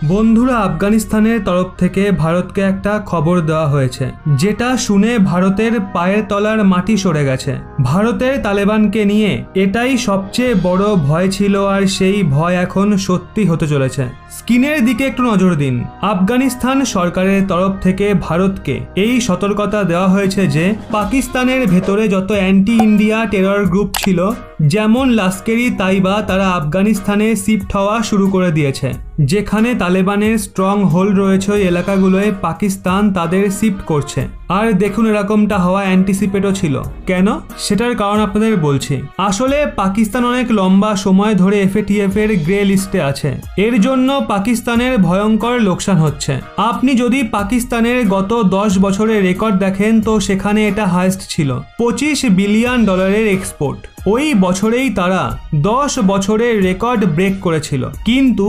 বন্ধুরা, আফগানিস্তানের তরফ থেকে ভারতকে একটা খবর দেওয়া হয়েছে, যেটা শুনে ভারতের পায়ের তলার মাটি সরে গেছে। ভারতের তালেবানকে নিয়ে এটাই সবচেয়ে বড় ভয় ছিল, আর সেই ভয় এখন সত্যি হতে চলেছে। স্ক্রিনের দিকে একটু নজর দিন। আফগানিস্তান সরকারের তরফ থেকে ভারতকে এই সতর্কতা দেওয়া হয়েছে যে পাকিস্তানের ভেতরে যত অ্যান্টি ইন্ডিয়া টেরর গ্রুপ ছিল, যেমন লস্করি তাইবা, তারা আফগানিস্তানে শিফট হওয়া শুরু করে দিয়েছে। যেখানে তালেবানের স্ট্রং হোল্ড রয়েছে ওই এলাকাগুলোয় পাকিস্তান তাদের শিফট করছে। আর দেখুন, এরকমটা হওয়া অ্যান্টিসিপেটও ছিল। কেন? সেটার কারণ আপনাদের বলছি। আসলে পাকিস্তান অনেক লম্বা সময় ধরে FATF এর গ্রে লিস্টে আছে। এর জন্য পাকিস্তানের ভয়ঙ্কর লোকসান হচ্ছে। আপনি যদি পাকিস্তানের গত 10 বছরের রেকর্ড দেখেন, তো সেখানে এটা হাইয়েস্ট ছিল $25 বিলিয়ন এক্সপোর্ট। ওই বছরেই তারা 10 বছরের রেকর্ড ব্রেক করেছিল। কিন্তু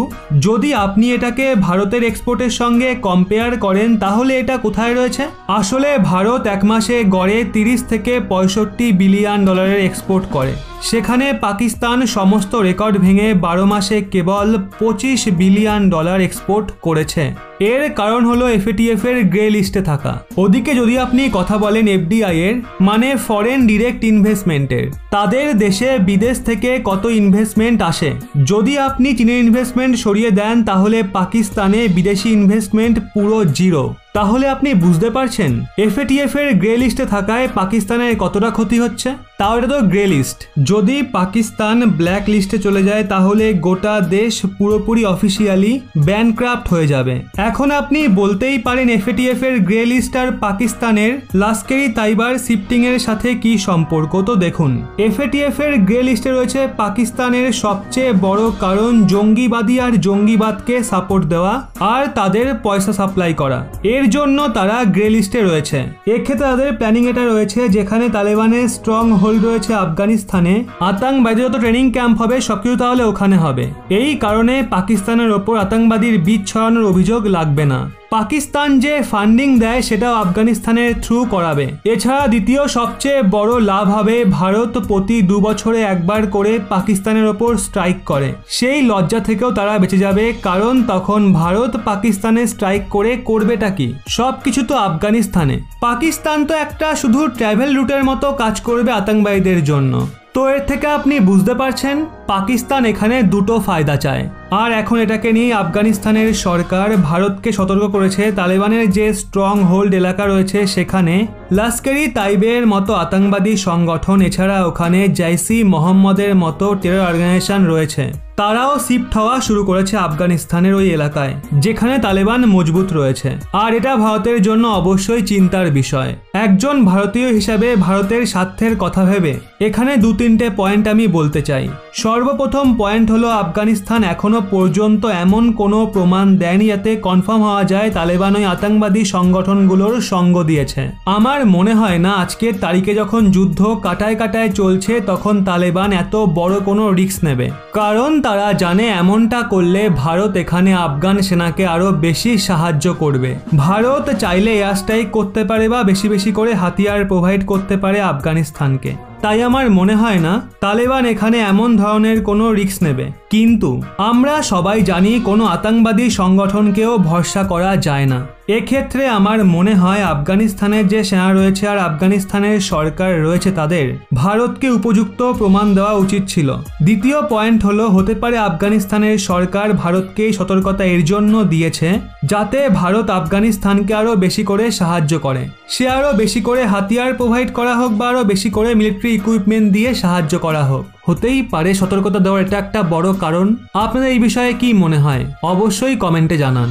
যদি আপনি এটাকে ভারতের এক্সপোর্টের সঙ্গে কম্পেয়ার করেন, তাহলে এটা কোথায় রয়েছে? আসলে ভারত এক মাসে গড়ে 30 থেকে 65 বিলিয়ন ডলারের এক্সপোর্ট করে। সেখানে পাকিস্তান সমস্ত রেকর্ড ভেঙে 12 মাসে কেবল $25 বিলিয়ন এক্সপোর্ট করেছে। এর কারণ হলো FATF এর গ্রে লিস্টে থাকা। ওদিকে যদি আপনি কথা বলেন FDI এর, মানে ফরেন ডিরেক্ট ইনভেস্টমেন্টের, তাদের দেশে বিদেশ থেকে কত ইনভেস্টমেন্ট আসে। যদি আপনি চীনের ইনভেস্টমেন্ট সরিয়ে দেন, তাহলে পাকিস্তানে বিদেশি ইনভেস্টমেন্ট পুরো জিরো। তাহলে আপনি বুঝতে পারছেন FATF এর গ্রে লিস্টে থাকায় পাকিস্তানের কতটা ক্ষতি হচ্ছে। তাও এটা তো গ্রে লিস্ট। যদি পাকিস্তান ব্ল্যাক লিস্টে চলে যায়, তাহলে গোটা দেশ পুরোপুরি অফিসিয়ালি ব্যানক্রাফট হয়ে যাবে। এখন আপনি বলতেই পারেন FATF এর গ্রে লিস্ট আর পাকিস্তানের লস্করি তাইবার শিফটিং এর সাথে কি সম্পর্ক। তো দেখুন, FATF এর গ্রে লিস্টে রয়েছে পাকিস্তানের সবচেয়ে বড় কারণ জঙ্গিবাদী আর জঙ্গিবাদকে সাপোর্ট দেওয়া আর তাদের পয়সা সাপ্লাই করা। এর জন্য তারা গ্রে লিস্টে রয়েছে। এক্ষেত্রে তাদের প্ল্যানিং এটা রয়েছে, যেখানে তালেবানের স্ট্রং হোল্ড রয়েছে আফগানিস্তানে, আতঙ্কবাদী যত ট্রেনিং ক্যাম্প হবে সবকিছু তাহলে ওখানে হবে। এই কারণে পাকিস্তানের ওপর আতঙ্কবাদীর বীজ ছড়ানোর অভিযোগ লাগবে না। পাকিস্তান যে ফান্ডিং দেয় সেটাও আফগানিস্তানের থ্রু করাবে। এছাড়া দ্বিতীয় সবচেয়ে বড় লাভ হবে, ভারত প্রতি 2 বছরে একবার করে পাকিস্তানের ওপর স্ট্রাইক করে। সেই লজ্জা থেকেও তারা বেঁচে যাবে, কারণ তখন ভারত পাকিস্তানে স্ট্রাইক করে করবেটা কি? সবকিছু তো আফগানিস্তানে। পাকিস্তান তো একটা শুধু ট্রাভেল রুটের মতো কাজ করবে আতঙ্কবাদীদের জন্য। তো এর থেকে আপনি বুঝতে পারছেন পাকিস্তান এখানে দুটো ফায়দা চায়। আর এখন এটাকে নিয়ে আফগানিস্তানের সরকার ভারতকে সতর্ক করেছে, তালেবানের যে স্ট্রং হোল্ড এলাকা রয়েছে সেখানে লস্করি তাইবের মতো আতঙ্কবাদী সংগঠন, এছাড়া ওখানে জৈশ-ই মোহাম্মদের মতো টেরর অর্গানাইজেশন রয়েছে। তারাও শিফট হওয়া শুরু করেছে আফগানিস্তানের ওই এলাকায়, যেখানে তালেবান মজবুত রয়েছে। আর এটা ভারতের জন্য অবশ্যই চিন্তার বিষয়। একজন ভারতীয় হিসাবে ভারতের স্বার্থের কথা ভেবে এখানে 2-3টে পয়েন্ট আমি বলতে চাই। সর্বপ্রথম পয়েন্ট হলো, আফগানিস্তান এখনো পর্যন্ত এমন কোনো প্রমাণ দেয়নি যাতে কনফার্ম হওয়া যায় তালেবান ওই আতঙ্কবাদী সংগঠনগুলোর সঙ্গ দিয়েছে। আমার মনে হয় না আজকের তারিখে যখন যুদ্ধ কাটায় কাটায় চলছে, তখন তালেবান এত বড় কোনো রিস্ক নেবে। কারণ তারা জানে এমনটা করলে ভারত এখানে আফগান সেনাকে আরো বেশি সাহায্য করবে। ভারত চাইলে এয়ার স্ট্রাইক করতে পারে বা বেশি বেশি করে হাতিয়ার প্রোভাইড করতে পারে আফগানিস্তানকে। তাই আমার মনে হয় না তালেবান এখানে এমন ধরনের কোনো রিস্ক নেবে। কিন্তু আমরা সবাই জানি কোনো আতঙ্কবাদী সংগঠনকেও ভরসা করা যায় না। এক্ষেত্রে আমার মনে হয় আফগানিস্তানের যে সেনা রয়েছে আর আফগানিস্তানের সরকার রয়েছে, তাদের ভারতকে উপযুক্ত প্রমাণ দেওয়া উচিত ছিল। দ্বিতীয় পয়েন্ট হলো, হতে পারে আফগানিস্তানের সরকার ভারতকে সতর্কতা এর জন্য দিয়েছে যাতে ভারত আফগানিস্তানকে আরো বেশি করে সাহায্য করে। সে আরো বেশি করে হাতিয়ার প্রোভাইড করা হোক বা আরো বেশি করে মিলিটারি ইকুইপমেন্ট দিয়ে সাহায্য করা হোক। হতেই পারে সতর্কতা দেওয়ার এটা একটা বড় কারণ। আপনাদের এই বিষয়ে কি মনে হয় অবশ্যই কমেন্টে জানান।